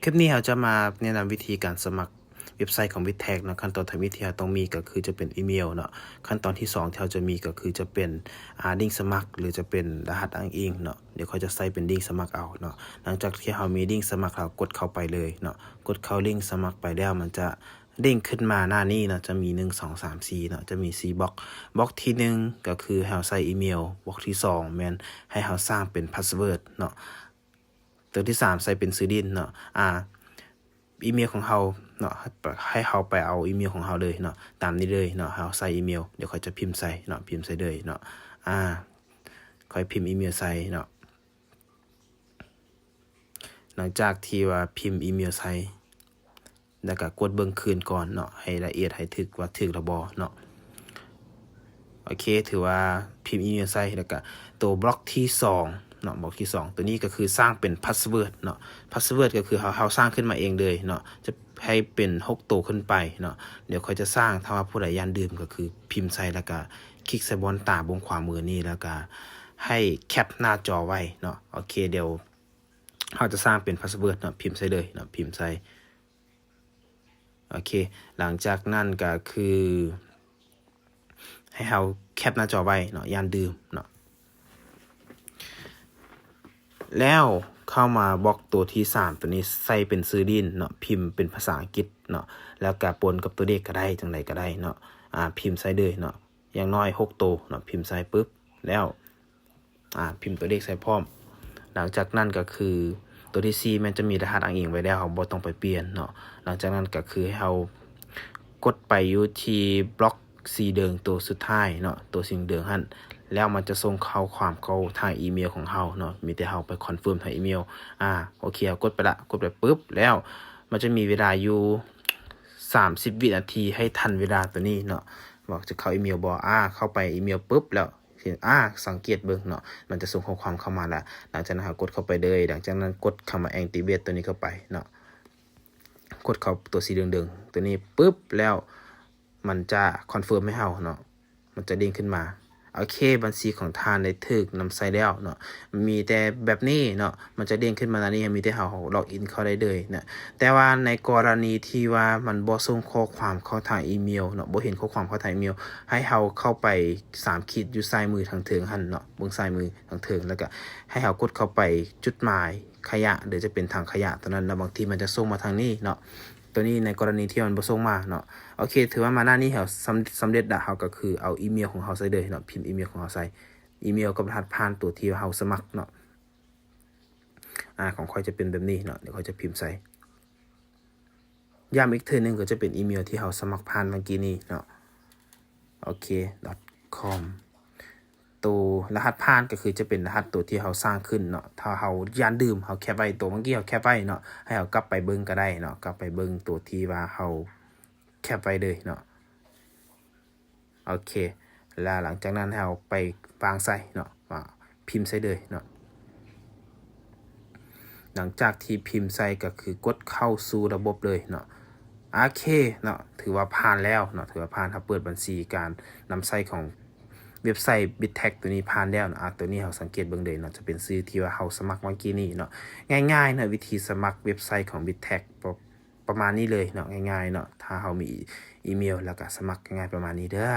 คลิปนี้เราจะมาแนะนำวิธีการสมัครเว็บไซต์ของ VTech เนาะขั้นตอนที่เราต้องมีก็คือจะเป็นอีเมลเนาะขั้นตอนที่2ที่เราจะมีก็คือจะเป็นลิงก์สมัครหรือจะเป็นรหัสอ้างอิงเนาะเดี๋ยวเขาจะใส่เป็นลิงก์สมัครเอาเนาะหลังจากที่เรามีลิงก์สมัครเรากดเข้าไปเลยเนาะกดเข้าลิงก์สมัครไปแล้วมันจะเด้งขึ้นมาหน้านี้เนาะจะมี1 2 3 4เนาะจะมี4บล็อกที่1ก็คือให้เราใส่อีเมลบล็อกที่2แม่นให้เราสร้างเป็นพาสเวิร์ดเนาะตัวที่3ใส่เป็นชื่อดินเนาะอีเมลของเราเนาะให้เราไปเอาอีเมลของเราเลยเนาะตามนี้เลยเนาะเราใส่อีเมลเดี๋ยวเขาจะพิมพ์ใส่เนาะพิมพ์ใส่เลยเนาะค่อยพิมพ์อีเมลใส่เนาะหลังจากที่ว่าพิมพ์อีเมลใส่แล้วก็กดเบิ่งคืนก่อนเนาะให้ละเอียดให้ถึกว่าถึกระบอเนาะโอเคถือว่าพิมพ์อีเมลใส่แล้วก็ตัวบล็อกที่2เนาะบล็อกที่2ตัวนี้ก็คือสร้างเป็นพาสเวิร์ดเนาะพาสเวิร์ดก็คือเราสร้างขึ้นมาเองเลยเนาะจะให้เป็น6ตัวขึ้นไปเนาะเดี๋ยวค่อยจะสร้างถ้าว่าผู้ใดยันดื่มก็คือพิมพ์ใส่แล้วก็คลิกใส่บนตาบนขวามือนี่แล้วก็ให้แคปหน้าจอไว้เนาะโอเคเดี๋ยวเราจะสร้างเป็นพาสเวิร์ดเนาะพิมพ์ใส่เลยเนาะพิมพ์ใส่โอเคหลังจากนั้นก็คือให้เราแคปหน้าจอไว้เนาะยันดื่มเนาะแล้วเข้ามาบล็อกตัวที่3ตัวนี้ใส่เป็นชื่อดินเนาะพิมพ์เป็นภาษาอังกฤษเนาะแล้วก็ปนกับตัวเลขก็ได้จังไดก็ได้เนาะพิมพ์ใส่เลยเนาะอย่างน้อย6ตัวเนาะพิมพ์ใส่ปึ๊บแล้วพิมพ์ตัวเลขใส่พร้อมหลังจากนั้นก็คือตัวที่4มันจะมีรหัสอ้างอิงไว้แล้วเราบ่ต้องไปเปลี่ยนเนาะหลังจากนั้นก็คือให้เรากดไปอยู่ที่บล็อกสีเดิงตัวสุดท้ายเนาะตัวสีเดิงหั่นแล้วมันจะส่งข้อความเข้าทางอีเมลของเราเนาะมีแต่เราไปคอนเฟิร์มทางอีเมลโอเคกดไปละกดไปปึ๊บแล้วมันจะมีเวลาอยู่30วินาทีให้ทันเวลาตัวนี้เนาะบอกจะเข้าอีเมลบ่เข้าไปอีเมลปึ๊บแล้วสังเกตเบิ่งเนาะมันจะส่งข้อความเข้ามาแล้วหลังจากนั้นกดเข้าไปเลยหลังจากนั้นกดคำว่า activate ตัวนี้เข้าไปเนาะกดเข้าตัวสีเหลืองๆตัวนี้ปึ๊บแล้วมันจะคอนเฟิร์มให้เราเนาะมันจะเด้งขึ้นมาโอเคบัญชีของทานได้ถึกนำใส่แล้วเนาะมีแต่แบบนี้เนาะมันจะเด้งขึ้นมาแล้วนี่มีแต่เราล็อกอินเข้าได้เลยนะแต่ว่าในกรณีที่ว่ามันบ่ส่งข้อความเข้าทางอีเมลเนาะบ่เห็นข้อความเข้าทางอีเมลให้เราเข้าไป3ขีดอยู่ซ้ายมือทางเทิงหั่นเนาะเบิ่งซ้ายมือทางเทิงแล้วก็ให้เรากดเข้าไปจุดหมายขยะหรือจะเป็นทางขยะตอนนั้นแล้วบางทีมันจะส่งมาทางนี้เนาะตัวนี้ในกรณีที่มันบ่ส่งมาเนาะโอเคถือว่ามาหน้านี้เราสำเร็จแล้วเราก็คือเอาอีเมลของเราใส่เลยเนาะพิมพ์อีเมลของเราใส่อีเมลกับรหัสผ่านตัวที่เราสมัครเนาะของค่อยจะเป็นแบบนี้เนาะเดี๋ยวค่อยจะพิมพ์ใส่ย้ำอีกทีนึงก็จะเป็นอีเมลที่เราสมัครผ่านเมื่อกี้นี้เนาะโอเค .com ตัวรหัสผ่านก็คือจะเป็นรหัสตัวที่เราสร้างขึ้นเนาะถ้าเราย่านดื่มเราแคปไว้ตัวเมื่อกี้เราแคปไว้เนาะให้เรากลับไปเบิ่งก็ได้เนาะกลับไปเบิ่งตัวที่ว่าเราแคปไว้เลยเนาะโอเคแล้วหลังจากนั้นเราไปวางใส่เนาะพิมพ์ใส่เลยเนาะหลังจากที่พิมพ์ใส่ก็คือกดเข้าสู่ระบบเลยเนาะโอเคเนาะถือว่าผ่านแล้วเนาะถือว่าผ่านถ้าเปิดบัญชีการนำใส่ของเว็บไซต์ VTech ตัวนี้ผ่านแล้วเนาะตัวนี้เราสังเกตเบิ่งเลยเนาะจะเป็นชื่อที่ว่าเราสมัครเมื่อกี้นี้เนาะง่ายๆเนาะวิธีสมัครเว็บไซต์ของ VTech ประมาณนี้เลยเนาะง่ายๆเนาะถ้าเรามีอีเมลแล้วก็สมัครง่ายๆประมาณนี้เด้อ